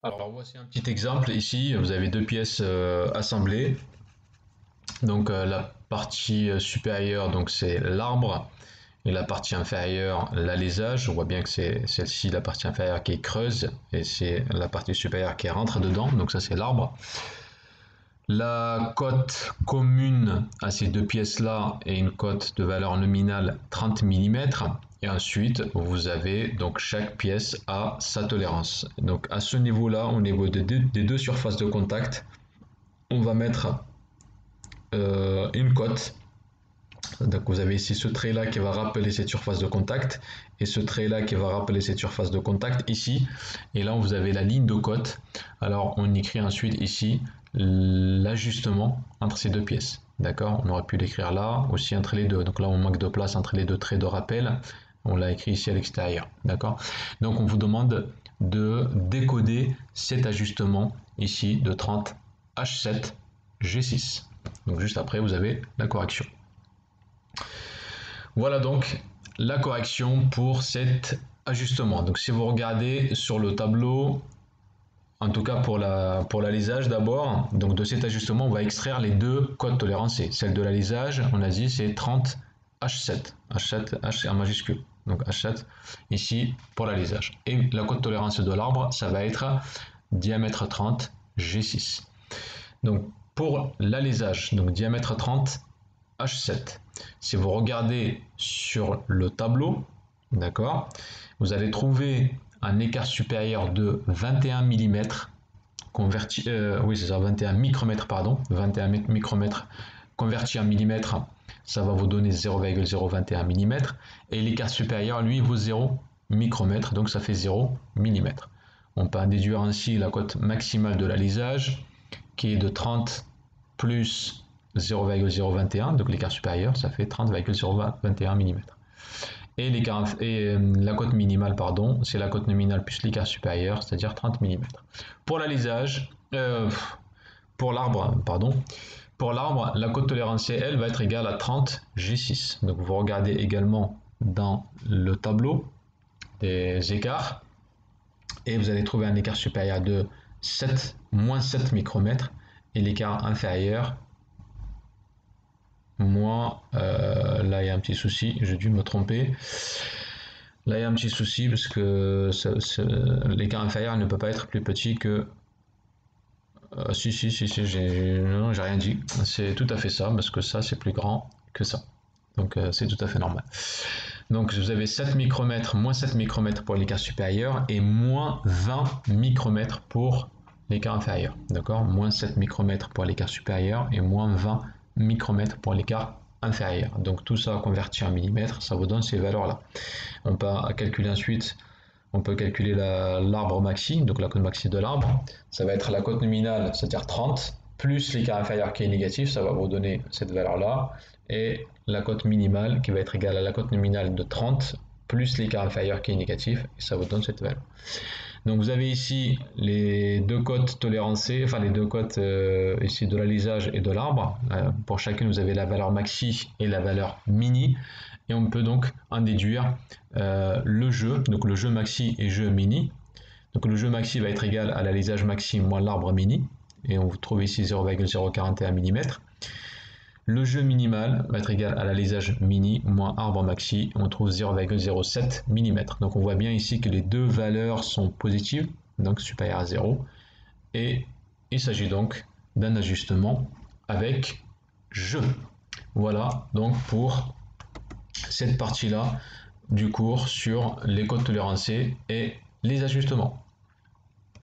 Alors voici un petit exemple. Ici, vous avez deux pièces assemblées. Donc la partie supérieure, donc c'est l'arbre, et la partie inférieure, l'alésage. On voit bien que c'est celle-ci, la partie inférieure qui est creuse, et c'est la partie supérieure qui rentre dedans. Donc ça c'est l'arbre. La cote commune à ces deux pièces-là est une cote de valeur nominale 30 mm. Et ensuite, vous avez donc chaque pièce a sa tolérance. Donc à ce niveau-là, au niveau des deux surfaces de contact, on va mettre une cote. Donc vous avez ici ce trait-là qui va rappeler cette surface de contact et ce trait-là qui va rappeler cette surface de contact ici. Et là, vous avez la ligne de cote. Alors on écrit ensuite ici l'ajustement entre ces deux pièces. D'accord? On aurait pu l'écrire là, aussi entre les deux. Donc là, on manque de place entre les deux traits de rappel. On l'a écrit ici à l'extérieur. D'accord? Donc on vous demande de décoder cet ajustement ici de 30 H7 G6. Donc juste après, vous avez la correction. Voilà donc la correction pour cet ajustement. Donc si vous regardez sur le tableau, en tout cas pour l'alésage d'abord, donc de cet ajustement, on va extraire les deux codes tolérancés. Celle de l'alésage, on a dit c'est 30 H7, H7, H en majuscule. Donc H7 ici pour l'alésage. Et la cote tolérance de l'arbre, ça va être diamètre 30 G6. Donc pour l'alésage, donc diamètre 30 H7. Si vous regardez sur le tableau, d'accord, vous allez trouver un écart supérieur de 21 mm converti, oui c'est ça, 21 micromètres, pardon, 21 micromètres converti en millimètres, ça va vous donner 0,021 mm, et l'écart supérieur, lui, vaut 0 micromètre, donc ça fait 0 mm. On peut en déduire ainsi la cote maximale de l'alésage, qui est de 30 plus 0,021, donc l'écart supérieur, ça fait 30,021 mm. Et la cote minimale, pardon, c'est la cote nominale plus l'écart supérieur, c'est-à-dire 30 mm. Pour l'alésage, pour l'arbre, pardon, pour l'arbre, la cote tolérance, elle, va être égale à 30 G6. Donc vous regardez également dans le tableau des écarts, et vous allez trouver un écart supérieur de 7, moins 7 micromètres, et l'écart inférieur, là il y a un petit souci, j'ai dû me tromper. Là il y a un petit souci parce que l'écart inférieur ne peut pas être plus petit que... si, non, j'ai rien dit. C'est tout à fait ça, parce que ça c'est plus grand que ça. Donc c'est tout à fait normal. Donc vous avez 7 micromètres, moins 7 micromètres pour l'écart supérieur et moins 20 micromètres pour l'écart inférieur. D'accord? Moins 7 micromètres pour l'écart supérieur et moins 20 micromètres pour l'écart inférieur. Donc tout ça converti en millimètres, ça vous donne ces valeurs-là. On peut calculer ensuite, on peut calculer l'arbre maxi, donc la cote maxi de l'arbre. Ça va être la cote nominale, c'est-à-dire 30, plus l'écart inférieur qui est négatif, ça va vous donner cette valeur-là. Et la cote minimale qui va être égale à la cote nominale de 30, plus l'écart inférieur qui est négatif, et ça vous donne cette valeur. Donc vous avez ici les deux cotes tolérancées, enfin les deux cotes ici de l'alésage et de l'arbre. Pour chacune, vous avez la valeur maxi et la valeur mini. Et on peut donc en déduire le jeu, donc le jeu maxi et jeu mini. Donc le jeu maxi va être égal à l'alésage maxi moins l'arbre mini. Et on trouve ici 0,041 mm. Le jeu minimal va être égal à l'alésage mini moins arbre maxi, on trouve 0,07 mm. Donc on voit bien ici que les deux valeurs sont positives, donc supérieures à 0. Et il s'agit donc d'un ajustement avec jeu. Voilà donc pour cette partie-là du cours sur les codes tolérancés et les ajustements.